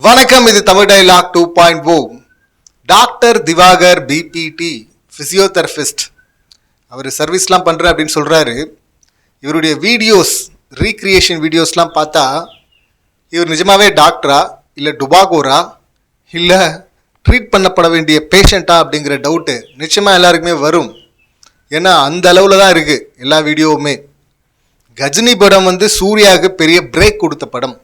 வணக்கம், இது Tamil dialogue 2.0. Doctor Divakar BPT physiotherapist. அவர் சர்வீஸ்லாம் பண்ணுறேன் அப்படின்னு சொல்கிறாரு. இவருடைய வீடியோஸ், ரீக்ரியேஷன் வீடியோஸ்லாம் பார்த்தா இவர் நிஜமாவே டாக்டரா இல்லை டுபாகோரா இல்லை ட்ரீட் பண்ணப்பட வேண்டிய பேஷண்ட்டா அப்படிங்கிற டவுட்டு நிச்சயமாக எல்லாருக்குமே வரும். ஏன்னா அந்த அளவில் தான் இருக்குது எல்லா வீடியோவுமே. கஜினி படம் சூர்யாவுக்கு பெரிய பிரேக் கொடுத்த படம்.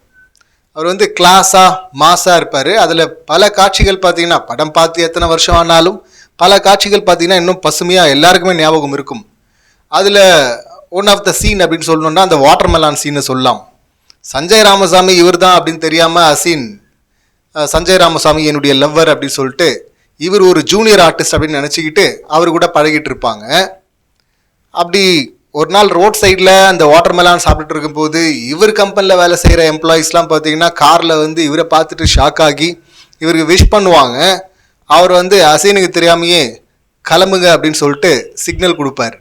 அவர் கிளாஸாக மாஸாக இருப்பார். அதில் பல காட்சிகள் பார்த்தீங்கன்னா, படம் பார்த்து எத்தனை வருஷம் ஆனாலும் பல காட்சிகள் பார்த்தீங்கன்னா இன்னும் பசுமையாக எல்லாருக்குமே ஞாபகம் இருக்கும். அதில் ஒன் ஆஃப் த சீன் அப்படின்னு சொல்லணுன்னா அந்த வாட்டர் மெலான் சீனை சொல்லலாம். சஞ்சய் ராமசாமி இவர் தான் அப்படின்னு தெரியாமல் அசீன் சஞ்சய் ராமசாமி என்னுடைய லவ்வர் அப்படின்னு சொல்லிட்டு இவர் ஒரு ஜூனியர் ஆர்டிஸ்ட் அப்படின்னு நினச்சிக்கிட்டு அவர் கூட பழகிட்டு இருப்பாங்க. அப்படி ஒரு நாள் ரோட் சைடில் அந்த வாட்டர் மெலான் சாப்பிட்டுட்டு இருக்கும்போது இவர் கம்பெனியில் வேலை செய்கிற எம்ப்ளாயீஸ்லாம் பார்த்தீங்கன்னா காரில் இவரை பார்த்துட்டு ஷாக் ஆகி இவருக்கு விஷ் பண்ணுவாங்க. அவர் அசீனுக்கு தெரியாமையே கிளம்புங்க அப்படின்னு சொல்லிட்டு சிக்னல் கொடுப்பார்.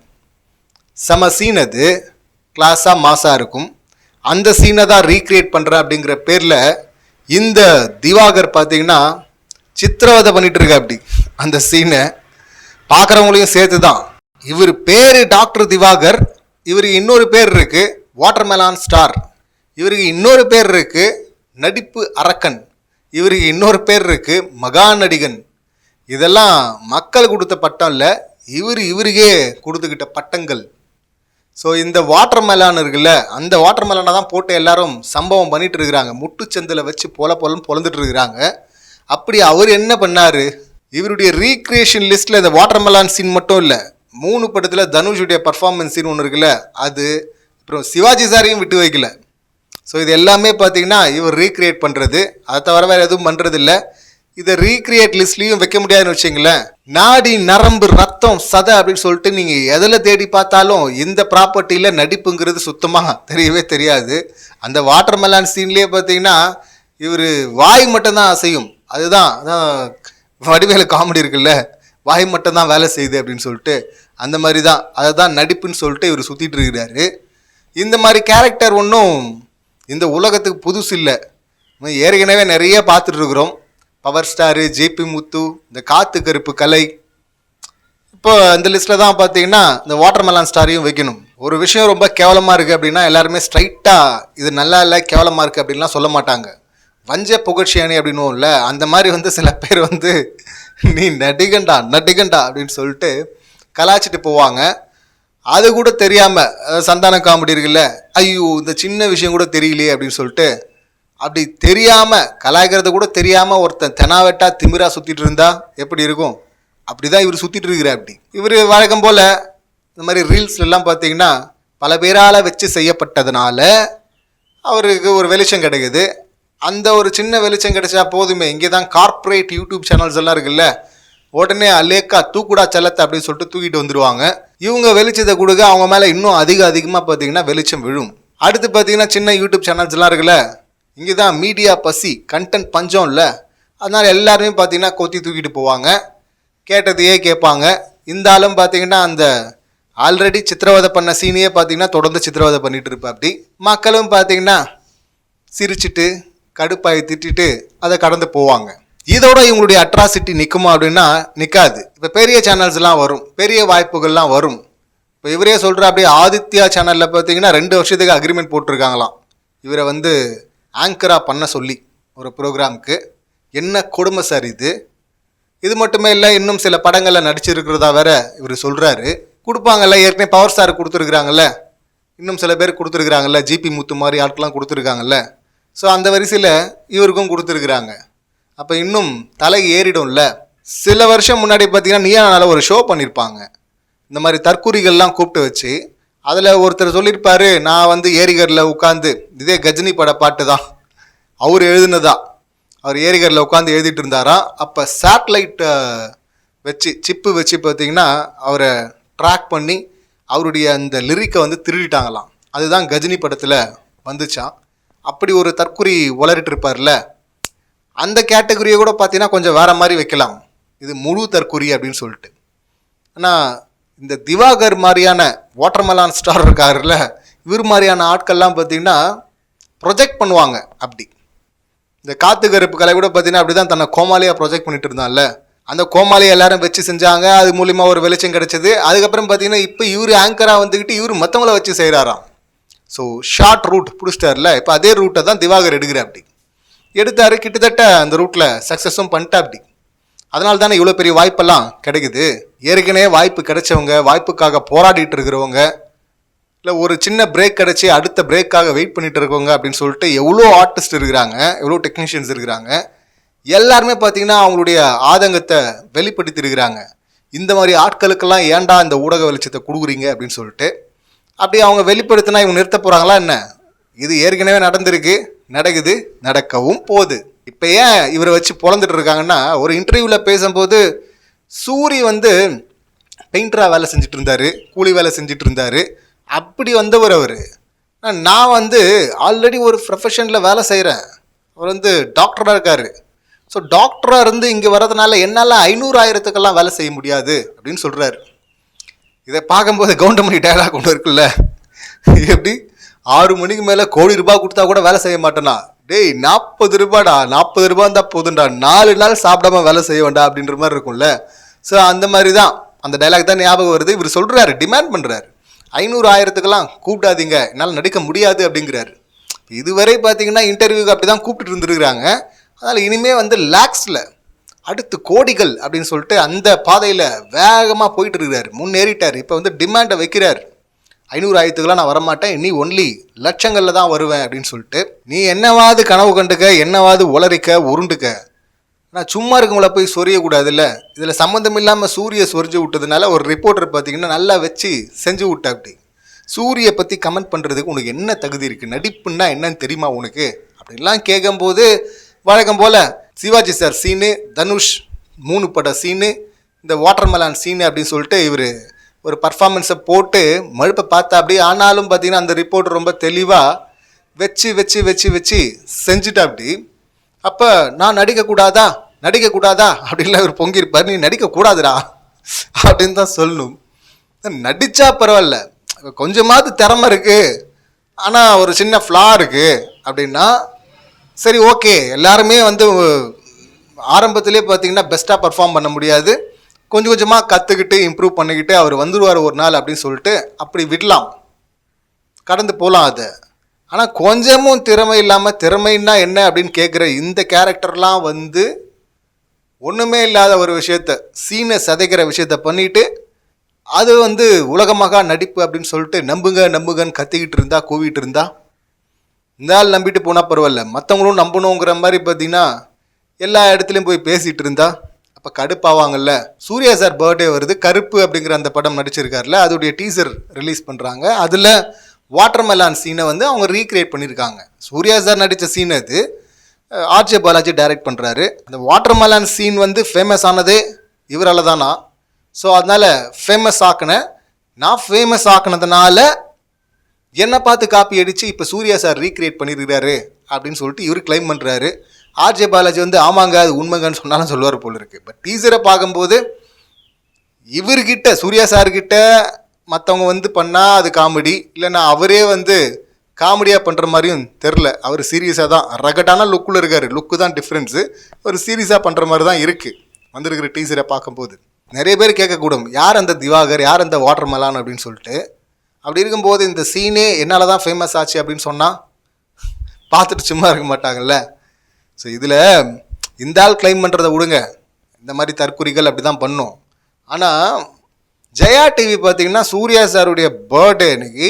செம சீன், அது கிளாஸாக மாஸாக இருக்கும். அந்த சீனை தான் ரீக்ரியேட் பண்ணுறேன் அப்படிங்கிற பேரில் இந்த திவாகர் பார்த்தீங்கன்னா சித்திரவதை பண்ணிட்டு இருக்கா. அப்படி அந்த சீனை பார்க்குறவங்களையும் சேர்த்து தான். இவர் பேர் டாக்டர் திவாகர், இவருக்கு இன்னொரு பேர் இருக்கு வாட்டர் மெலான் ஸ்டார், இவருக்கு இன்னொரு பேர் இருக்கு நடிப்பு அரக்கன், இவருக்கு இன்னொரு பேர் இருக்கு மகா நடிகன். இதெல்லாம் மக்கள் கொடுத்த பட்டம் இல்லை, இவருக்கே கொடுத்துக்கிட்ட பட்டங்கள். ஸோ இந்த வாட்டர் மெலான் இருக்குல்ல, அந்த வாட்டர் மெலானை தான் போட்டு எல்லாரும் சம்பவம் பண்ணிட்டு இருக்கிறாங்க. முட்டுச்சந்தில் வச்சு பொலன்னு பொழந்துட்டு இருக்கிறாங்க. அப்படி அவர் என்ன பண்ணாரு, இவருடைய ரீக்ரியேஷன் லிஸ்ட்டில் இந்த வாட்டர் மெலான் சீன் மட்டும் இல்லை, 3 படத்தில் தனுஷுடைய பர்ஃபார்மன்ஸ் சீன் ஒன்று இருக்குல்ல, அது அப்புறம் சிவாஜி சாரையும் விட்டு வைக்கல. ஸோ இது எல்லாமே பார்த்தீங்கன்னா இவர் ரீக்ரியேட் பண்ணுறது, அதை தவிர வேறு எதுவும் பண்ணுறது இல்லை. இதை ரீக்ரியேட் லிஸ்ட்லேயும் வைக்க முடியாதுன்னு வச்சிங்களேன். நாடி நரம்பு ரத்தம் சதை அப்படின்னு சொல்லிட்டு நீங்கள் எதில் தேடி பார்த்தாலும் இந்த ப்ராப்பர்ட்டியில் நடிப்புங்கிறது சுத்தமாக தெரியவே தெரியாது. அந்த வாட்டர் மெலான் சீன்லேயே பார்த்தீங்கன்னா இவர் வாய் மட்டும்தான் அசையும். அதுதான் வடிவேலு காமெடி இருக்குல்ல, வாய் மட்டும்தான் வேலை செய்யுது அப்படின்னு சொல்லிட்டு அந்த மாதிரி தான், அதை தான் நடிப்புன்னு சொல்லிட்டு இவர் சுற்றிட்டு இருக்கிறாரு. இந்த மாதிரி கேரக்டர் ஒன்றும் இந்த உலகத்துக்கு புதுசு இல்லை, ஏற்கனவே நிறைய பார்த்துட்ருக்குறோம். பவர் ஸ்டாரு, ஜேபி முத்து, இந்த காத்து கருப்பு கலை. இப்போ இந்த லிஸ்ட்டில் தான் பார்த்தீங்கன்னா இந்த வாட்டர் மெலான் ஸ்டாரையும் வைக்கணும். ஒரு விஷயம் ரொம்ப கேவலமாக இருக்குது அப்படின்னா எல்லாருமே ஸ்ட்ரைட்டாக இது நல்லா இல்லை கேவலமாக இருக்குது அப்படின்லாம் சொல்ல மாட்டாங்க. வஞ்ச புகழ்ச்சியானி அப்படின்னுவோம்ல, அந்த மாதிரி சில பேர் நீ நடிகண்டா அப்படின்னு சொல்லிட்டு கலாச்சிட்டு போவாங்க. அது கூட தெரியாமல் சந்தான காமெடி இருக்குல்ல, ஐயோ இந்த சின்ன விஷயம் கூட தெரியலையே அப்படின்னு சொல்லிட்டு அப்படி தெரியாமல் கலாய்க்கிறது கூட தெரியாமல் ஒருத்தன் தெனாவெட்டா திமிரா சுற்றிட்டு இருந்தா எப்படி இருக்கும், அப்படி தான் இவர் சுற்றிட்டு இருக்கிறார். அப்படி இவர் வழக்கம் போல் இந்த மாதிரி ரீல்ஸ்லாம் பார்த்தீங்கன்னா பல பேரால் வச்சு செய்யப்பட்டதுனால அவருக்கு ஒரு வெளிச்சம் கிடைக்குது. அந்த ஒரு சின்ன வெளிச்சம் கிடைச்சா போதுமே. இங்கே தான் கார்ப்பரேட் யூடியூப் சேனல்ஸ் எல்லாம் இருக்குல்ல, உடனே அலேக்கா தூக்குடா செல்லத்தை அப்படின்னு சொல்லிட்டு தூக்கிட்டு வந்துடுவாங்க. இவங்க வெளிச்சத்தை கொடுக்க அவங்க மேலே இன்னும் அதிகமாக பார்த்தீங்கன்னா வெளிச்சம் விழும். அடுத்து பார்த்தீங்கன்னா சின்ன யூடியூப் சேனல்ஸ்லாம் இருக்குல்ல, இங்கே தான் மீடியா பசி, கண்டென்ட் பஞ்சம் இல்லை, அதனால் எல்லாருமே பார்த்தீங்கன்னா கொத்தி தூக்கிட்டு போவாங்க, கேட்டதையே கேட்பாங்க. இந்த ஆளும் பார்த்தீங்கன்னா அந்த ஆல்ரெடி சித்திரவதை பண்ண சீனையே பார்த்தீங்கன்னா தொடர்ந்து சித்திரவதை பண்ணிட்டு இருப்பா. அப்படி மக்களும் பார்த்தீங்கன்னா சிரிச்சுட்டு கடுப்பாய் திட்டிட்டு அதை கடந்து போவாங்க. இதோட இவங்களுடைய அட்ராசிட்டி நிற்குமா அப்படின்னா நிற்காது. இப்போ பெரிய சேனல்ஸ்லாம் வரும், பெரிய வாய்ப்புகள்லாம் வரும். இப்போ இவரே சொல்கிற அப்படியே ஆதித்யா சேனலில் பார்த்தீங்கன்னா 2 வருஷத்துக்கு அக்ரிமெண்ட் போட்டிருக்காங்களாம் இவரை ஆங்கராக பண்ண சொல்லி ஒரு ப்ரோக்ராமுக்கு. என்ன கொடுமை சார் இது. இது மட்டுமே இல்லை, இன்னும் சில படங்களில் நடிச்சிருக்கிறதா வேற இவர் சொல்கிறாரு. கொடுப்பாங்கல்ல, ஏற்கனவே பவர் ஸ்டார் கொடுத்துருக்குறாங்கல்ல, இன்னும் சில பேர் கொடுத்துருக்குறாங்கல்ல, ஜிபி முத்து மாதிரி ஆட்கள்லாம் கொடுத்துருக்காங்கல்ல. ஸோ அந்த வரிசையில் இவருக்கும் கொடுத்துருக்குறாங்க. அப்போ இன்னும் தலை ஏறிடும்ல. சில வருஷம் முன்னாடி பார்த்தீங்கன்னா நீயானால ஒரு ஷோ பண்ணியிருப்பாங்க, இந்த மாதிரி தற்கூரிகள்லாம் கூப்பிட்டு வச்சு. அதில் ஒருத்தர் சொல்லியிருப்பார், நான் ஏரிகரில் உட்காந்து, இதே கஜினி பட பாட்டு தான் அவர் எழுதுனதா, அவர் ஏரிகரில் உட்காந்து எழுதிட்டு இருந்தாராம். அப்போ சேட்டலைட்டை வச்சு சிப்பு வச்சு பார்த்தீங்கன்னா அவரை ட்ராக் பண்ணி அவருடைய அந்த லிரிக்கை திருடிட்டாங்களாம். அதுதான் கஜினி படத்தில் வந்துச்சான். அப்படி ஒரு தற்கொலை உளறிட்டு இருப்பார்ல, அந்த கேட்டகரியை கூட பார்த்தீங்கன்னா கொஞ்சம் வேறு மாதிரி வைக்கலாம், இது முழு தற்கொலை அப்படின்னு சொல்லிட்டு. ஆனால் இந்த திவாகர் மாதிரியான வாட்டர் மெலான் ஸ்டார் இருக்காருல்ல, இவர் மாதிரியான ஆட்கள்லாம் பார்த்தீங்கன்னா ப்ரொஜெக்ட் பண்ணுவாங்க. அப்படி இந்த காத்து கருப்பு கலை கூட பார்த்தீங்கன்னா அப்படிதான் தன்னை கோமாளியாக ப்ரொஜெக்ட் பண்ணிட்டு இருந்தான்ல, அந்த கோமாளியை எல்லாரும் வச்சு செஞ்சாங்க. அது மூலியமாக ஒரு வெளிச்சம் கிடைச்சது. அதுக்கப்புறம் பார்த்தீங்கன்னா இப்போ இவர் ஆங்கராக வந்துக்கிட்டு இவர் மற்றவங்கள வச்சு செய்கிறாராம். ஸோ ஷார்ட் ரூட் பிடிச்சிட்டார்ல, இப்போ அதே ரூட்டை தான் திவாகர் எடுக்கிறார். அப்படி எடுத்தார், கிட்டத்தட்ட அந்த ரூட்டில் சக்ஸஸும் பண்ணிட்டா. அப்படி அதனால தானே இவ்வளோ பெரிய வாய்ப்பெல்லாம் கிடைக்குது. ஏற்கனவே வாய்ப்பு கிடைச்சவங்க, வாய்ப்புக்காக போராடிட்டு இருக்கிறவங்க, இல்லை ஒரு சின்ன பிரேக் கிடச்சி அடுத்த பிரேக்காக வெயிட் பண்ணிட்டு இருக்கவங்க அப்படின்னு சொல்லிட்டு எவ்வளோ ஆர்டிஸ்ட் இருக்கிறாங்க, எவ்வளோ டெக்னீஷியன்ஸ் இருக்கிறாங்க. எல்லாருமே பார்த்தீங்கன்னா அவங்களுடைய ஆதங்கத்தை வெளிப்படுத்தி இருக்கிறாங்க. இந்த மாதிரி ஆட்களுக்கெல்லாம் ஏன்டா இந்த ஊடக வெளிச்சத்தை கொடுக்குறீங்க அப்படின்னு சொல்லிட்டு. அப்படி அவங்க வெளிப்படுத்தினா இவங்க நிறுத்த போகிறாங்களா என்ன? இது ஏற்கனவே நடந்திருக்கு, நடக்குது, நடக்கவும் போகுது. இப்போ ஏன் இவரை வச்சு பொழந்துட்டு இருக்காங்கன்னா, ஒரு இன்டர்வியூவில் பேசும்போது சூரி வந்து பெயிண்டராக வேலை செஞ்சுட்டு இருந்தார், கூலி வேலை செஞ்சுட்டு இருந்தார். அப்படி வந்தவர் அவர். நான் வந்து ஆல்ரெடி ஒரு ப்ரொஃபஷனில் வேலை செய்கிறேன். அவர் வந்து டாக்டராக இருக்கார். ஸோ டாக்டராக இருந்து இங்கே வர்றதுனால என்னால் 500,000-க்கெல்லாம் வேலை செய்ய முடியாது அப்படின்னு சொல்கிறாரு. இதை பார்க்கும்போது கவுண்டமணி டயலாக் ஒன்று இருக்குல்ல, எப்படி 6 மணிக்கு மேலே கோடி ரூபாய் கொடுத்தா கூட வேலை செய்ய மாட்டேனா, டேய் 40 ரூபாடா, 40 ரூபா இருந்தால் போதும்டா, 4 நாள் சாப்பிடாம வேலை செய்ய வேண்டாம் அப்படின்ற மாதிரி இருக்கும்ல. ஸோ அந்த மாதிரி தான் அந்த டைலாக் தான் ஞாபகம் வருது. இவர் சொல்கிறாரு, டிமாண்ட் பண்ணுறாரு, 500,000-க்கெல்லாம் கூப்பிடாதீங்க, என்னால் நடிக்க முடியாது அப்படிங்கிறாரு. இதுவரை பார்த்தீங்கன்னா இன்டர்வியூக்கு அப்படி தான் கூப்பிட்டு இருந்துருக்குறாங்க. அதனால் இனிமேல் வந்து லேக்ஸில் அடுத்து கோடிகள் அப்படின்னு சொல்லிட்டு அந்த பாதையில் வேகமாக போயிட்டு இருக்கிறார், முன்னேறிட்டார். இப்போ வந்து டிமாண்டை வைக்கிறார், 500,000-க்கெல்லாம் நான் வரமாட்டேன், நீ ஒன்லி லட்சங்களில் தான் வருவேன் அப்படின்னு சொல்லிட்டு. நீ என்னவாது கனவு கண்டுக்க, என்னவாது உளறிக்க, உருண்டுக்க, ஆனால் சும்மா இருக்கவங்கள போய் சொரியக்கூடாது. இல்லை இதில் சம்மந்தம் இல்லாமல் சூரிய சொரிஞ்சு விட்டதுனால ஒரு ரிப்போர்ட்டர் பார்த்தீங்கன்னா நல்லா வச்சு செஞ்சு விட்டா. அப்படி சூரியை பற்றி கமெண்ட் பண்ணுறதுக்கு உனக்கு என்ன தகுதி இருக்குது, நடிப்புன்னா என்னன்னு தெரியுமா உனக்கு அப்படின்லாம் கேட்கும்போது வழக்கம் போல் சிவாஜி சார் சீனு, தனுஷ் 3 பட சீனு, இந்த வாட்டர்மெலான் சீனு அப்படின்னு சொல்லிட்டு இவர் ஒரு பர்ஃபார்மன்ஸை போட்டு மழுப்பை பார்த்தா. அப்படி ஆனாலும் பார்த்தீங்கன்னா அந்த ரிப்போர்ட் ரொம்ப தெளிவாக வச்சு வச்சு வச்சு வச்சு செஞ்சுட்டா. அப்படி அப்போ நான் நடிக்கக்கூடாதா அப்படின்லாம் இவர் பொங்கியிருப்பார். நீ நடிக்கக்கூடாதுடா அப்படின்னு தான் சொல்லணும். நடித்தா பரவாயில்ல, கொஞ்சமாவது திறமை இருக்குது, ஆனால் ஒரு சின்ன ஃப்ளா இருக்குது அப்படின்னா சரி ஓகே. எல்லாருமே வந்து ஆரம்பத்திலே பார்த்தீங்கன்னா பெஸ்ட்டாக பர்ஃபார்ம் பண்ண முடியாது, கொஞ்சம் கொஞ்சமாக கற்றுக்கிட்டு இம்ப்ரூவ் பண்ணிக்கிட்டு அவர் வந்துடுவார் ஒரு நாள் அப்படின்னு சொல்லிட்டு அப்படி விடலாம், கடந்து போகலாம் அதை. ஆனால் கொஞ்சமும் திறமை இல்லாமல், திறமைன்னா என்ன அப்படின்னு கேட்குற இந்த கேரக்டர்லாம் வந்து ஒன்றுமே இல்லாத ஒரு விஷயத்த, சீனை சதைக்கிற விஷயத்த பண்ணிவிட்டு அது வந்து உலகமாக நடிப்பு அப்படின்னு சொல்லிட்டு நம்புங்கன்னு கத்திக்கிட்டு இருந்தா, கூவிட்டு இருந்தா, இந்த ஆள் நம்பிட்டு போனால் பரவாயில்ல, மற்றவங்களும் நம்பணுங்கிற மாதிரி பார்த்தீங்கன்னா எல்லா இடத்துலையும் போய் பேசிகிட்டு இருந்தா அப்போ கடுப்பாவாங்கல்ல. சூர்யா சார் பர்த்டே வருது, கருப்பு அப்படிங்கிற அந்த படம் நடிச்சிருக்காருல, அதோடைய டீசர் ரிலீஸ் பண்ணுறாங்க. அதில் வாட்டர்மெலான் சீனை வந்து அவங்க ரீக்ரியேட் பண்ணியிருக்காங்க. சூர்யா சார் நடித்த சீன் அது, ஆர்ஜே பாலாஜி டைரக்ட் பண்ணுறாரு. அந்த வாட்டர்மெலான் சீன் வந்து ஃபேமஸ் ஆனதே இவரால் தானா. ஸோ அதனால் ஃபேமஸ் ஆக்கினேன், நான் ஃபேமஸ் ஆக்கினதுனால என்னை பார்த்து காப்பி அடித்து இப்போ சூர்யா சார் ரீக்ரியேட் பண்ணியிருக்கிறாரு அப்படின்னு சொல்லிட்டு இவர் கிளைம் பண்ணுறாரு. ஆர்ஜே பாலாஜி வந்து ஆமாங்க அது உண்மைங்கன்னு சொன்னாலும் சொல்லுவார் போல இருக்குது. பட் டீசரை பார்க்கும்போது இவர்கிட்ட, சூர்யா சார்கிட்ட மற்றவங்க வந்து பண்ணால் அது காமெடி, இல்லைன்னா அவரே வந்து காமெடியாக பண்ணுற மாதிரியும் தெரில. அவர் சீரியஸாக தான், ரகட்டான லுக்கில் இருக்கார், லுக்கு தான் டிஃப்ரென்ஸு, ஒரு சீரியஸாக பண்ணுற மாதிரி தான் இருக்குது வந்திருக்கிற டீசரை பார்க்கும்போது. நிறைய பேர் கேட்கக்கூடும், யார் அந்த திவாகர், யார் அந்த வாட்டர்மெலான் அப்படின்னு சொல்லிட்டு. அப்படி இருக்கும்போது இந்த சீனே என்னால் தான் ஃபேமஸ் ஆச்சு அப்படின்னு சொன்னால் பார்த்துட்டு சும்மா இருக்க மாட்டாங்கல்ல. ஸோ இதில் இந்த ஆள் கிளைம் பண்ணுறதை விடுங்க, இந்த மாதிரி தற்குறிகள் அப்படி தான் பண்ணும். ஆனால் ஜெயா டிவி பார்த்தீங்கன்னா சூர்யா சாருடைய பர்த்டே அன்னைக்கு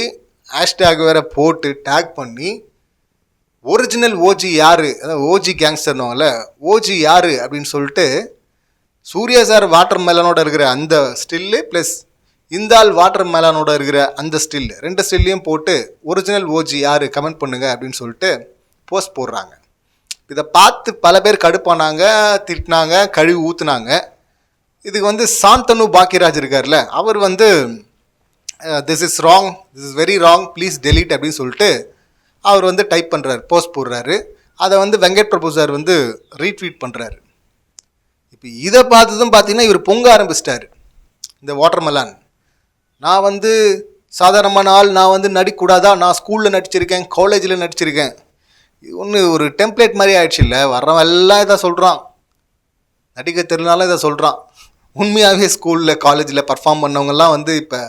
ஹேஷ்டேக் வேறு போட்டு டேக் பண்ணி ஒரிஜினல் ஓஜி யார், அதாவது ஓஜி கேங்ஸ்டர்னுவாங்கல்ல, ஓஜி யார் அப்படின்னு சொல்லிட்டு சூர்யா சார் வாட்டர் மெலனோட இருக்கிற அந்த ஸ்டில்லு ப்ளஸ் இந்த ஆள் வாட்டர் மெலனோட இருக்கிற அந்த ஸ்டில், 2 ஸ்டில்லையும் போட்டு ஒரிஜினல் ஓஜி யார் கமெண்ட் பண்ணுங்க அப்படின்னு சொல்லிட்டு போஸ்ட் போடுறாங்க. இதை பார்த்து பல பேர் கடுப்பானாங்க, திட்டினாங்க, கழுவி ஊற்றுனாங்க. இதுக்கு வந்து சாந்தனு பாக்கியராஜ் இருக்கார்ல, அவர் வந்து this is wrong, this is very wrong, please delete அப்படின்னு சொல்லிட்டு அவர் வந்து டைப் பண்ணுறாரு, போஸ்ட் போடுறாரு. அதை வந்து வெங்கட் பிரபு சார் வந்து ரீட்வீட் பண்ணுறாரு. இப்போ இதை பார்த்ததும் பார்த்தீங்கன்னா இவர் பொங்க ஆரம்பிச்சிட்டாரு. இந்த வாட்டர்மெலான், நான் வந்து சாதாரணமான ஆள், நான் வந்து நடிக்கக்கூடாதா, நான் ஸ்கூலில் நடிச்சிருக்கேன், காலேஜில் நடிச்சிருக்கேன், ஒன்று ஒரு டெம்ப்ளேட் மாதிரி ஆயிடுச்சு இல்லை, வர்றவன் எல்லாம் இதை சொல்கிறான், நடிக்க தெரிஞ்சாலும் இதை சொல்கிறான். உண்மையாகவே ஸ்கூலில் காலேஜில் பர்ஃபார்ம் பண்ணவங்கெல்லாம் வந்து இப்போ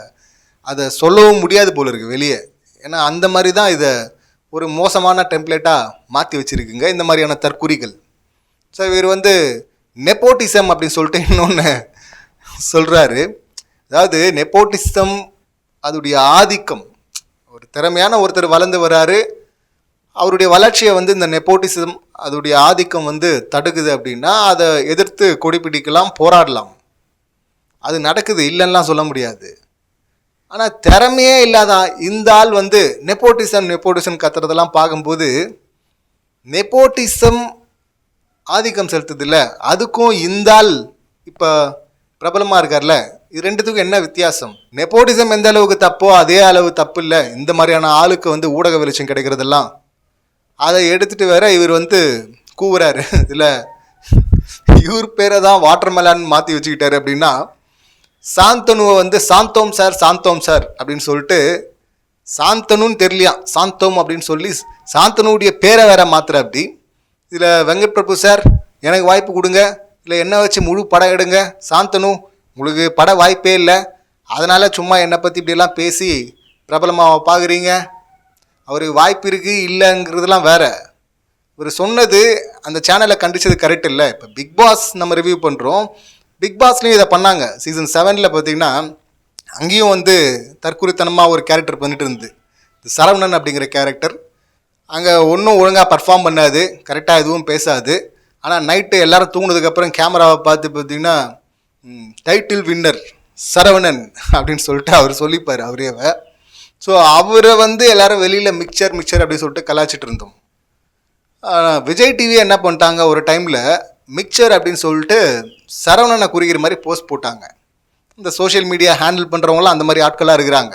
அதை சொல்லவும் முடியாது போல இருக்குது வெளியே. ஏன்னா அந்த மாதிரி தான் இதை ஒரு மோசமான டெம்ப்ளேட்டாக மாற்றி வச்சுருக்குங்க இந்த மாதிரியான தற்குறிகள். ஸோ இவர் வந்து நெப்போட்டிசம் அப்படின்னு சொல்லிட்டு இன்னொன்று சொல்கிறாரு. அதாவது நெப்போட்டிசம் அதோடைய ஆதிக்கம், ஒரு திறமையான ஒருத்தர் வளர்ந்து வராரு, அவருடைய வளர்ச்சியை வந்து இந்த நெப்போட்டிசம் அதோடைய ஆதிக்கம் வந்து தடுக்குது அப்படின்னா அதை எதிர்த்து கொடி பிடிக்கலாம், போராடலாம். அது நடக்குது, இல்லைன்னா சொல்ல முடியாது. ஆனால் திறமையே இல்லாத இந்த ஆள் வந்து நெப்போட்டிசம் கத்துறதெல்லாம் பார்க்கும்போது நெப்போட்டிசம் ஆதிக்கம் செலுத்துது இல்லை, அதுக்கும் இந்த ஆள் இப்போ பிரபலமாக இருக்கார்ல, இது ரெண்டுத்துக்கும் என்ன வித்தியாசம்? நெப்போட்டிசம் எந்த அளவுக்கு தப்போ அதே அளவு தப்பு இல்லை இந்த மாதிரியான ஆளுக்கு வந்து ஊடக வெளிச்சம் கிடைக்கிறதெல்லாம். அதை எடுத்துகிட்டு வேற இவர் வந்து கூவுறாரு. இதில் இவர் பேரை தான் வாட்டர்மெலான் மாற்றி வச்சுக்கிட்டாரு. அப்படின்னா சாந்தனுவை வந்து சாந்தோம் சார் அப்படின்னு சொல்லிட்டு, சாந்தனுன்னு தெரியலையா, சாந்தோம் அப்படின்னு சொல்லி சாந்தனுடைய பேரை வேற மாத்திர. அப்படி இதில் வெங்கட் பிரபு சார் எனக்கு வாய்ப்பு கொடுங்க, இல்லை என்ன வச்சு முழு படம் எடுங்க, சாந்தனு உங்களுக்கு பட வாய்ப்பே இல்லை, அதனால் சும்மா என்னை பற்றி இப்படியெல்லாம் பேசி பிரபலமாக பார்க்குறீங்க, அவருக்கு வாய்ப்பு இருக்குது இல்லைங்கிறதுலாம் வேற. இவர் சொன்னது அந்த சேனலை கண்டிச்சது கரெக்ட் இல்லை. இப்போ பிக் பாஸ் நம்ம ரிவ்யூ பண்ணுறோம், பிக் பாஸ்லேயும் இதை பண்ணாங்க. சீசன் 7 பார்த்தீங்கன்னா அங்கேயும் வந்து தற்குறித்தனமாக ஒரு கேரக்டர் பண்ணிட்டு இருந்து, சரவணன் அப்படிங்கிற கேரக்டர் அங்கே ஒன்றும் ஒழுங்காக பர்ஃபார்ம் பண்ணாது, கரெக்டாக எதுவும் பேசாது. ஆனால் நைட்டு எல்லோரும் தூங்கினதுக்கப்புறம் கேமராவை பார்த்து பார்த்தீங்கன்னா டைட்டில் வின்னர் சரவணன் அப்படின்னு சொல்லிட்டு அவர் சொல்லிப்பார் அவரேவை. ஸோ அவரை வந்து எல்லோரும் வெளியில் மிக்சர் அப்படின்னு சொல்லிட்டு கலாச்சிட்டு இருந்தோம். விஜய் டிவி என்ன பண்ணிட்டாங்க, ஒரு டைமில் மிக்சர் அப்படின்னு சொல்லிட்டு சரவணனை குறிக்கிற மாதிரி போஸ்ட் போட்டாங்க. இந்த சோஷியல் மீடியா ஹேண்டில் பண்ணுறவங்களாம் அந்த மாதிரி ஆட்களாக இருக்கிறாங்க,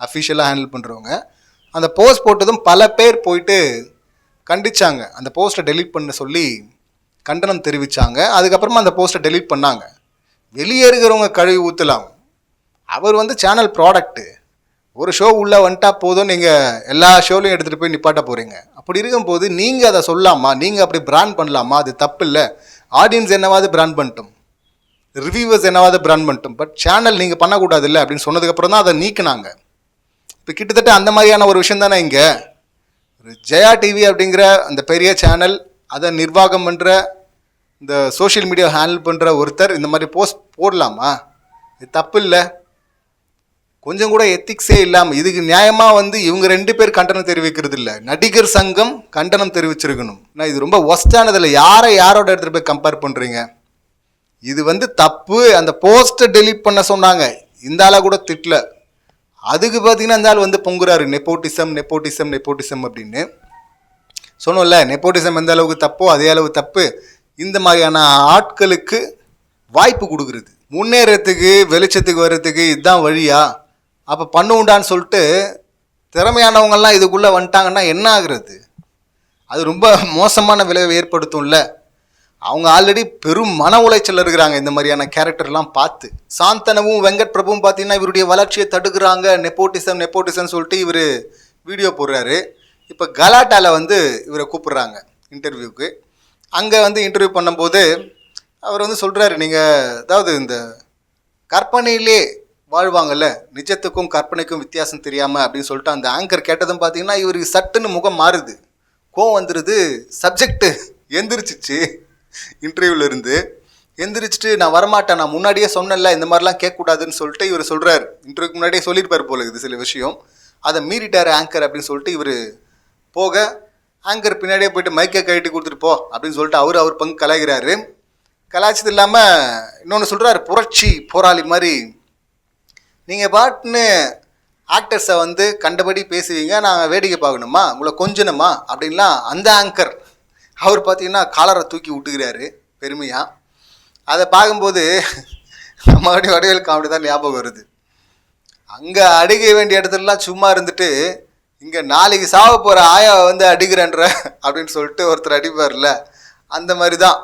அஃபிஷியலாக ஹேண்டில் பண்ணுறவங்க. அந்த போஸ்ட் போட்டதும் பல பேர் போயிட்டு கண்டிச்சாங்க, அந்த போஸ்ட்டை டெலீட் பண்ண சொல்லி கண்டனம் தெரிவித்தாங்க. அதுக்கப்புறமா அந்த போஸ்ட்டை டெலீட் பண்ணாங்க. வெளியே இருக்கிறவங்க கழுவி ஊற்றலாம், அவர் வந்து சேனல் ப்ராடக்ட்டு, ஒரு ஷோ உள்ளே வந்துட்டா போதும், நீங்கள் எல்லா ஷோலையும் எடுத்துகிட்டு போய் நிப்பாட்ட போகிறீங்க. அப்படி இருக்கும்போது நீங்கள் அதை சொல்லாமா, நீங்கள் அப்படி பிராண்ட் பண்ணலாமா? அது தப்பு இல்லை. ஆடியன்ஸ் என்னவாது பிராண்ட் பண்ணிட்டோம், ரிவ்யூவர்ஸ் என்னவாது பிராண்ட் பண்ணிட்டோம், பட் சேனல் நீங்கள் பண்ணக்கூடாது இல்லை அப்படின்னு சொன்னதுக்கப்புறம் தான் அதை நீக்கினாங்க. இப்போ கிட்டத்தட்ட அந்த மாதிரியான ஒரு விஷயம் தானே இங்கே. ஒரு ஜெயா டிவி அப்படிங்கிற அந்த பெரிய சேனல், அதை நிர்வாகம் பண்ணுற இந்த சோஷியல் மீடியா ஹேண்டில் பண்ணுற ஒருத்தர் இந்த மாதிரி போஸ்ட் போடலாமா? இது தப்பு இல்லை. கொஞ்சம் கூட எத்திக்ஸே இல்லாமல் இதுக்கு நியாயமாக வந்து இவங்க 2 பேர் கண்டனம் தெரிவிக்கிறது இல்லை, நடிகர் சங்கம் கண்டனம் தெரிவிச்சிருக்கணும். நான் இது ரொம்ப ஒஸ்டானதில்லை. யாரோட இடத்துல போய் கம்பேர் பண்ணுறீங்க? இது வந்து தப்பு. அந்த போஸ்ட்டை டெலீட் பண்ண சொன்னாங்க, இந்த ஆளை கூட திட்டல. அதுக்கு பார்த்தீங்கன்னா இந்த ஆள் வந்து பொங்குறாரு, நெப்போட்டிசம் அப்படின்னு சொன்னோம்ல. நெப்போட்டிசம் எந்த அளவுக்கு தப்போ அதே அளவு தப்பு இந்த மாதிரியான ஆட்களுக்கு வாய்ப்பு கொடுக்குறது. முன்னேறத்துக்கு வெளிச்சத்துக்கு வர்றதுக்கு இதுதான் வழியா? அப்போ பண்ணுண்டான்னு சொல்லிட்டு திறமையானவங்கள்லாம் இதுக்குள்ளே வந்துட்டாங்கன்னா என்ன ஆகுறது? அது ரொம்ப மோசமான விளைவை ஏற்படுத்தும்ல. அவங்க ஆல்ரெடி பெரும் மன உளைச்சல் இருக்கிறாங்க இந்த மாதிரியான கேரக்டர்லாம் பார்த்து. சாந்தனவும் வெங்கட் பிரபுவும் பார்த்தீங்கன்னா இவருடைய வளர்ச்சியை தடுக்கிறாங்க, நெப்போட்டிசம் சொல்லிட்டு இவர் வீடியோ போடுறாரு. இப்போ கலாட்டாவில் வந்து இவரை கூப்பிட்றாங்க இன்டர்வியூக்கு. அங்கே வந்து இன்டர்வியூ பண்ணும்போது அவர் வந்து சொல்கிறாரு, நீங்கள் அதாவது இந்த கற்பனையிலே வாழ்வாங்கல்ல, நிஜத்துக்கும் கற்பனைக்கும் வித்தியாசம் தெரியாமல் அப்படின்னு சொல்லிட்டு அந்த ஆங்கர் கேட்டதும் பார்த்தீங்கன்னா இவருக்கு சட்டுன்னு முகம் மாறுது, கோவம் வந்துடுது. சப்ஜெக்டு எந்திரிச்சிச்சு, இன்டர்வியூவில் இருந்து எந்திரிச்சிட்டு நான் வரமாட்டேன், நான் முன்னாடியே சொன்னேன்ல இந்த மாதிரிலாம் கேட்கக்கூடாதுன்னு சொல்லிட்டு இவர் சொல்கிறார். இன்டர்வியூக்கு முன்னாடியே சொல்லியிருப்பார் போல இது சில விஷயம், அதை மீறிட்டார் ஆங்கர் அப்படின்னு சொல்லிட்டு இவர் போக, ஆங்கர் பின்னாடியே போயிட்டு மைக்கை கழட்டி கொடுத்துட்டு போ அப்படின்னு சொல்லிட்டு அவர் பங்கு கலாய்கிறாரு. கலாய்ச்சது இல்லாமல் இன்னொன்று சொல்கிறார், புரட்சி போராளி மாதிரி நீங்கள் பாட்டுன்னு ஆக்டர்ஸை வந்து கண்டபடி பேசுவீங்க, நாங்கள் வேடிக்கை பார்க்கணுமா, உங்களை கொஞ்சணுமா அப்படின்லாம் அந்த ஆங்கர் அவர் பார்த்தீங்கன்னா காலரை தூக்கி விட்டுக்கிறாரு பெருமையாக. அதை பார்க்கும்போது மறுபடியும் வடிவேல் காமெடி தான் ஞாபகம் வருது. அங்கே அடிக்க வேண்டிய இடத்துலலாம் சும்மா இருந்துட்டு இங்கே நாளைக்கு சாவ போகிற ஆயாவை வந்து அடிக்கிறேன்ற அப்படின்னு சொல்லிட்டு ஒருத்தர் அடிப்பார்ல, அந்த மாதிரி தான்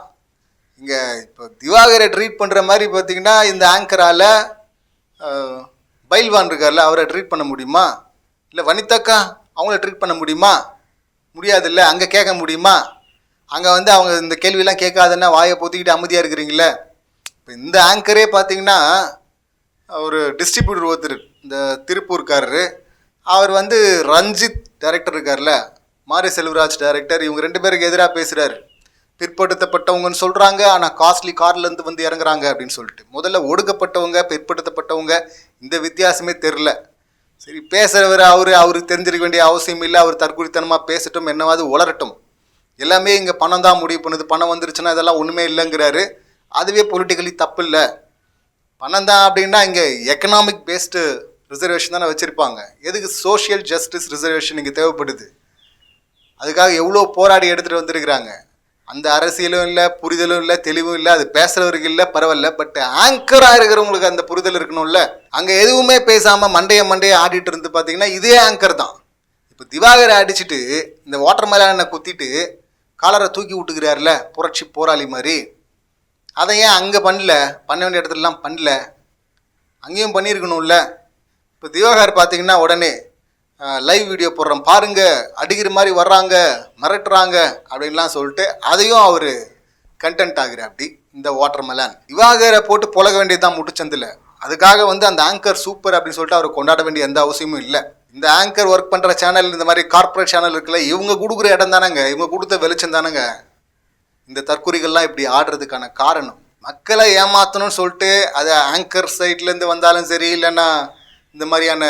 இங்கே இப்போ திவாகரை ட்ரீட் பண்ணுற மாதிரி பார்த்தீங்கன்னா இந்த ஆங்கரால் பைல்வான் இருக்கார்ல அவரை ட்ரீட் பண்ண முடியுமா? இல்லை வனிதாக்கா அவங்கள ட்ரீட் பண்ண முடியுமா? முடியாதுல்ல. அங்கே கேட்க முடியுமா? அங்கே வந்து அவங்க இந்த கேள்வியெல்லாம் கேட்காதுன்னா வாயை பொத்திக்கிட்டு அமைதியாக இருக்கிறீங்களே. இப்போ இந்த ஆங்கரே பார்த்தீங்கன்னா ஒரு டிஸ்ட்ரிபியூட்டர் ஒருத்தர், இந்த திருப்பூர்காரரு, அவர் வந்து ரஞ்சித் டைரக்டர் இருக்கார்ல, மாரி செல்வராஜ் டைரக்டர், இவங்க 2 பேருக்கு எதிராக பேசுகிறாரு. பிற்படுத்தப்பட்டவங்கன்னு சொல்கிறாங்க, ஆனால் காஸ்ட்லி கார்லேருந்து வந்து இறங்குறாங்க அப்படின்னு சொல்லிட்டு. முதல்ல ஒடுக்கப்பட்டவங்க, பிற்படுத்தப்பட்டவங்க, இந்த வித்தியாசமே தெரில. சரி, பேசுகிறவர் அவருக்கு தெரிஞ்சிருக்க வேண்டிய அவசியம் இல்லை. அவர் தற்குறித்தனமாக பேசட்டும், என்னவாது உளரட்டும். எல்லாமே இங்கே பணம் தான் முடிவு பண்ணுது. பணம் வந்துருச்சுன்னா இதெல்லாம் ஒன்றுமே இல்லைங்கிறாரு. அதுவே பொலிட்டிக்கலி தப்பு இல்லை. பணம் தான் அப்படின்னா இங்கே எக்கனாமிக் பேஸ்டு ரிசர்வேஷன் தானே வச்சுருப்பாங்க. எதுக்கு சோஷியல் ஜஸ்டிஸ் ரிசர்வேஷன் இங்கே தேவைப்படுது? அதுக்காக எவ்வளோ போராடி எடுத்துகிட்டு வந்திருக்கிறாங்க. அந்த அரசியலும் இல்லை, புரிதலும் இல்லை, தெளிவும் இல்லை. அது பேசுகிறவருக்கு இல்லை, பரவாயில்ல. பட் ஆங்கராக இருக்கிறவங்களுக்கு அந்த புரிதல் இருக்கணும்ல. அங்கே எதுவுமே பேசாமல் மண்டையை ஆடிட்டு இருந்து பார்த்தீங்கன்னா இதே ஆங்கர் தான். இப்போ திவாகரை அடிச்சுட்டு இந்த வாட்டர் மேலான குத்திட்டு காலரை தூக்கி விட்டுக்கிறாருல, புரட்சி போராளி மாதிரி. அதை ஏன் அங்கே பண்ணல? பண்ண வேண்டிய இடத்துலலாம் பண்ணல, அங்கேயும் பண்ணியிருக்கணும்ல. இப்போ திவாகர் பார்த்தீங்கன்னா உடனே லைவ் வீடியோ போடுறோம் பாருங்க, அடிக்கிற மாதிரி வர்றாங்க, மிரட்டுறாங்க அப்படின்லாம் சொல்லிட்டு அதையும் அவர் கண்டென்ட் ஆகுற. அப்படி இந்த வாட்டர் மெலான் திவாகரை போட்டு புழக வேண்டியதுதான் முட்டுச்சந்தில். அதுக்காக வந்து அந்த ஆங்கர் சூப்பர் அப்படின்னு சொல்லிட்டு அவரை கொண்டாட வேண்டிய எந்த அவசியமும் இல்லை. இந்த ஆங்கர் ஒர்க் பண்ணுற சேனல், இந்த மாதிரி கார்ப்பரேட் சேனல் இருக்குல்ல, இவங்க கொடுக்குற இடம் தானேங்க, இவங்க கொடுத்த வெளிச்சம் தானேங்க இந்த தற்கொலைகள்லாம் இப்படி ஆடுறதுக்கான காரணம். மக்களை ஏமாற்றணும்னு சொல்லிட்டு அது ஆங்கர் சைட்லேருந்து வந்தாலும் சரி, இல்லைன்னா இந்த மாதிரியான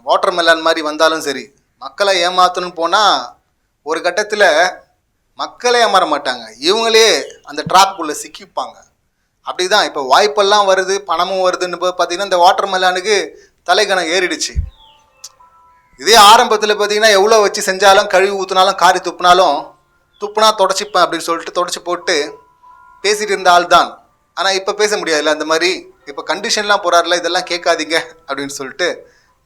வாட்டர் மெலான் மாதிரி வந்தாலும் சரி, மக்களை ஏமாற்றணும்னு போனால் ஒரு கட்டத்தில் மக்களை ஏமாற மாட்டாங்க, இவங்களே அந்த ட்ராப்புக்குள்ளே சிக்கிப்பாங்க. அப்படி தான் இப்போ வாய்ப்பெல்லாம் வருது, பணமும் வருதுன்னு பார்த்தீங்கன்னா இந்த வாட்டர் மெலானுக்கு தலைகணம் ஏறிடுச்சு. இதே ஆரம்பத்தில் பார்த்தீங்கன்னா எவ்வளோ வச்சு செஞ்சாலும், கழுவி ஊற்றினாலும், காரி துப்புனா தொடச்சிப்பேன் அப்படின்னு சொல்லிட்டு தொடச்சி போட்டு பேசிகிட்டு இருந்த ஆள் தான். ஆனால் இப்போ பேச முடியாதுல்ல அந்த மாதிரி. இப்போ கண்டிஷன்லாம் போகிறாருல, இதெல்லாம் கேட்காதீங்க அப்படின்னு சொல்லிட்டு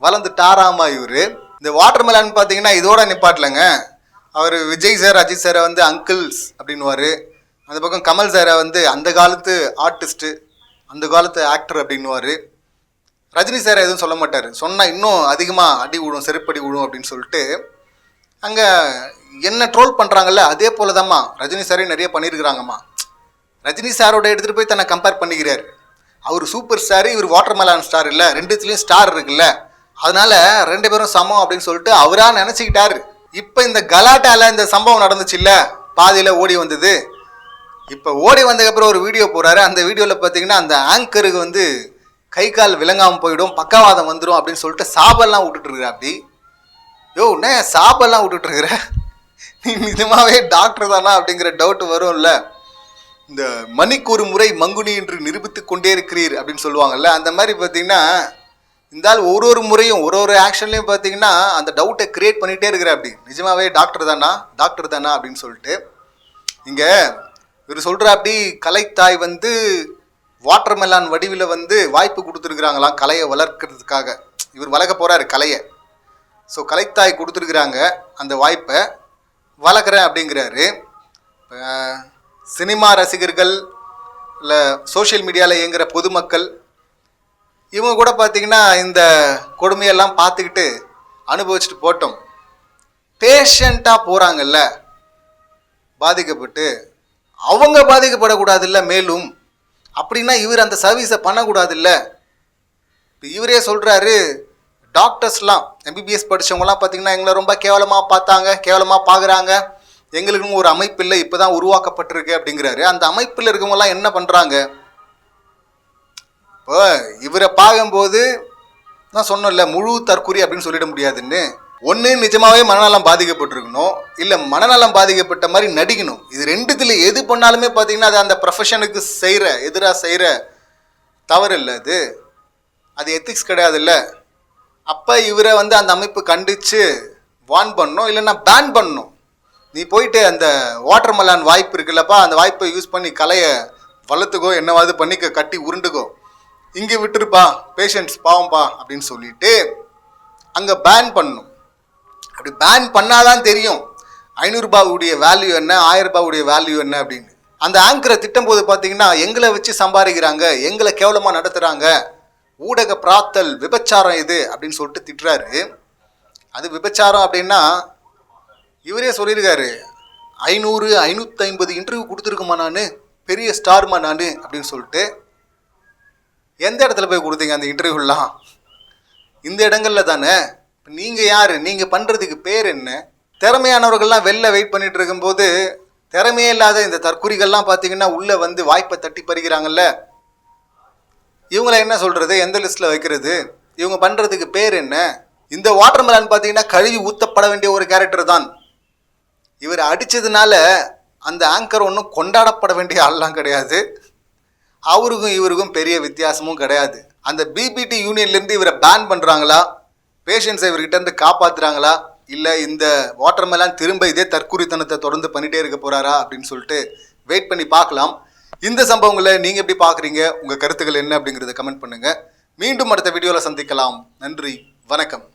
வளர்ந்துட்டாராமா இவர். இந்த வாட்டர் மெலான் பார்த்தீங்கன்னா இதோட நிப்பாட்டலைங்க. அவர் விஜய் சார், அஜித் சாரை வந்து அங்கிள்ஸ் அப்படின்வார். அந்த பக்கம் கமல் சாரை வந்து அந்த காலத்து ஆர்டிஸ்ட்டு, அந்த காலத்து ஆக்டர் அப்படின்வார். ரஜினி சாரை எதுவும் சொல்ல மாட்டார், சொன்னால் இன்னும் அதிகமாக அடி விடும், செருப்படி விடும் அப்படின்னு சொல்லிட்டு. அங்கே என்ன ட்ரோல் பண்ணுறாங்கல்ல, அதே போல தான்மா ரஜினி சாரே நிறைய பண்ணியிருக்கிறாங்கம்மா. ரஜினி சாரோட எடுத்துகிட்டு போய் தன்னை கம்பேர் பண்ணிக்கிறார். அவர் சூப்பர் ஸ்டார், இவர் வாட்டர் மெலான் ஸ்டார் இல்லை, ரெண்டுத்துலேயும் ஸ்டார் இருக்குல்ல, அதனால 2 பேரும் சமம் அப்படின்னு சொல்லிட்டு அவராக நினச்சிக்கிட்டாரு. இப்போ இந்த கலாட்டாவில் இந்த சம்பவம் நடந்துச்சு இல்லை, பாதியில் ஓடி வந்தது. இப்போ ஓடி வந்ததுக்கப்புறம் ஒரு வீடியோ போடுறாரு. அந்த வீடியோவில் பார்த்தீங்கன்னா அந்த ஆங்கருக்கு வந்து கை கால் விளங்காமல் போயிடும், பக்கவாதம் வந்துடும் அப்படின்னு சொல்லிட்டு சாபெல்லாம் விட்டுட்டு இருக்கிற. அப்படி என்ன சாபெல்லாம் விட்டுட்டு இருக்கிற, நீ நிஜமாவே டாக்டர் தானா அப்படிங்கிற டவுட் வரும்ல. இந்த மணிக்கு ஒரு முறை மங்குனி என்று நிரூபித்து கொண்டே இருக்கிறீர் அப்படின்னு சொல்லுவாங்கல்ல, அந்த மாதிரி பார்த்தீங்கன்னா இந்த ஆள் ஒரு முறையும் ஒரு ஆக்ஷன்லையும் பார்த்தீங்கன்னா அந்த டவுட்டை கிரியேட் பண்ணிகிட்டே இருக்கிற. அப்படி நிஜமாவே டாக்டர் தானா அப்படின்னு சொல்லிட்டு. இங்கே இவர் சொல்கிற அப்படி கலைத்தாய் வந்து வாட்டர் மெலான் வடிவில் வந்து வாய்ப்பு கொடுத்துருக்குறாங்களாம் கலையை வளர்க்கறதுக்காக. இவர் வளர்க்க போகிறாரு கலையை. ஸோ கலைத்தாய் கொடுத்துருக்குறாங்க, அந்த வாய்ப்பை வளர்க்குறேன் அப்படிங்கிறாரு. சினிமா ரசிகர்கள் இல்லை சோஷியல் மீடியாவில் இயங்குகிற பொதுமக்கள் இவங்க கூட பார்த்திங்கன்னா இந்த கொடுமையெல்லாம் பார்த்துக்கிட்டு அனுபவிச்சுட்டு போட்டோம். பேஷண்ட்டாக போகிறாங்கல்ல பாதிக்கப்பட்டு, அவங்க பாதிக்கப்படக்கூடாதுல்ல மேலும். அப்படின்னா இவர் அந்த சர்வீஸை பண்ணக்கூடாதுல்ல. இப்போ இவரே சொல்கிறாரு, டாக்டர்ஸ்லாம் எம்பிபிஎஸ் படித்தவங்களாம் பார்த்திங்கன்னா எங்களை ரொம்ப கேவலமாக பார்த்தாங்க, கேவலமாக பார்க்குறாங்க, எங்களுக்குன்னு ஒரு அமைப்பு இல்லை, இப்போ தான் உருவாக்கப்பட்டிருக்கு அப்படிங்கிறாரு. அந்த அமைப்பில் இருக்கவங்கலாம் என்ன பண்ணுறாங்க? இப்போ இவரை பார்க்கும்போது நான் சொன்னேன்ல, முழு தற்கொலை அப்படின்னு சொல்லிட முடியாதுன்னு. ஒன்று நிஜமாகவே மனநலம் பாதிக்கப்பட்டிருக்கணும், இல்லை மனநலம் பாதிக்கப்பட்ட மாதிரி நடிக்கணும். இது ரெண்டுத்தில் எது பண்ணாலுமே பார்த்தீங்கன்னா அது அந்த ப்ரொஃபஷனுக்கு எதிராக செய்கிற தவறு இல்லை, அது எத்திக்ஸ் கிடையாது இல்லை. அப்போ இவரை வந்து அந்த அமைப்பு கண்டித்து வான் பண்ணணும், இல்லைன்னா பேன் பண்ணணும். நீ போயிட்டு அந்த வாட்டர் மெலான் வாய்ப்பு இருக்குல்லப்பா, அந்த வாய்ப்பை யூஸ் பண்ணி கலையை வளர்த்துக்கோ, என்னவாது பண்ணிக்க, கட்டி உருண்டுக்கோ, இங்கே விட்டுருப்பா, பேஷண்ட்ஸ் பாவம்பா அப்படின்னு சொல்லிட்டு அங்கே பேன் பண்ணணும். அப்படி பேன் பண்ணாதான் தெரியும் 500 ரூபாவுடைய வேல்யூ என்ன, 1000 ரூபாவுடைய வேல்யூ என்ன அப்படின்னு. அந்த ஆங்கரை திட்டம் போது பார்த்தீங்கன்னா எங்களை வச்சு சம்பாதிக்கிறாங்க, எங்களை கேவலமாக நடத்துகிறாங்க, ஊடக பிராத்தல், விபச்சாரம் இது அப்படின்னு சொல்லிட்டு திட்டுறாரு. அது விபச்சாரம் அப்படின்னா இவரே சொல்லியிருக்காரு, 500 550 இன்டர்வியூ கொடுத்துருக்குமா நான், பெரிய ஸ்டார்மா நான் அப்படின்னு சொல்லிட்டு. எந்த இடத்துல போய் கொடுத்தீங்க அந்த இன்டர்வியூலாம்? இந்த இடங்கள்ல தானே. நீங்கள் யார்? நீங்கள் பண்ணுறதுக்கு பேர் என்ன? திறமையானவர்கள்லாம் வெளில வெயிட் பண்ணிட்டு இருக்கும்போது திறமையே இல்லாத இந்த தற்குறிகள்லாம் பார்த்தீங்கன்னா உள்ளே வந்து வாய்ப்பை தட்டி பறிக்கிறாங்கல்ல. இவங்கள என்ன சொல்கிறது, எந்த லிஸ்ட்டில் வைக்கிறது? இவங்க பண்ணுறதுக்கு பேர் என்ன? இந்த வாட்டர்மெலன் பார்த்தீங்கன்னா கழுவி ஊற்றப்பட வேண்டிய ஒரு கேரக்டர் தான். இவர் அடித்ததுனால அந்த ஆங்கர் ஒன்றும் கொண்டாடப்பட வேண்டிய ஆள்லாம் கிடையாது. அவருக்கும் இவருக்கும் பெரிய வித்தியாசமும் கிடையாது. அந்த பிபிடி யூனியன்லேருந்து இவரை பேன் பண்ணுறாங்களா, பேஷண்ட்ஸை இவர்கிட்ட இருந்து காப்பாற்றுறாங்களா, இல்லை இந்த வாட்டர்மெலன் திரும்ப இதே தற்குறித்தனத்தை தொடர்ந்து பண்ணிகிட்டே இருக்க போகிறாரா அப்படின்னு சொல்லிட்டு வெயிட் பண்ணி பார்க்கலாம். இந்த சம்பவங்களை நீங்கள் எப்படி பார்க்குறீங்க, உங்கள் கருத்துக்கள் என்ன அப்படிங்கிறத கமெண்ட் பண்ணுங்கள். மீண்டும் அடுத்த வீடியோவில் சந்திக்கலாம். நன்றி, வணக்கம்.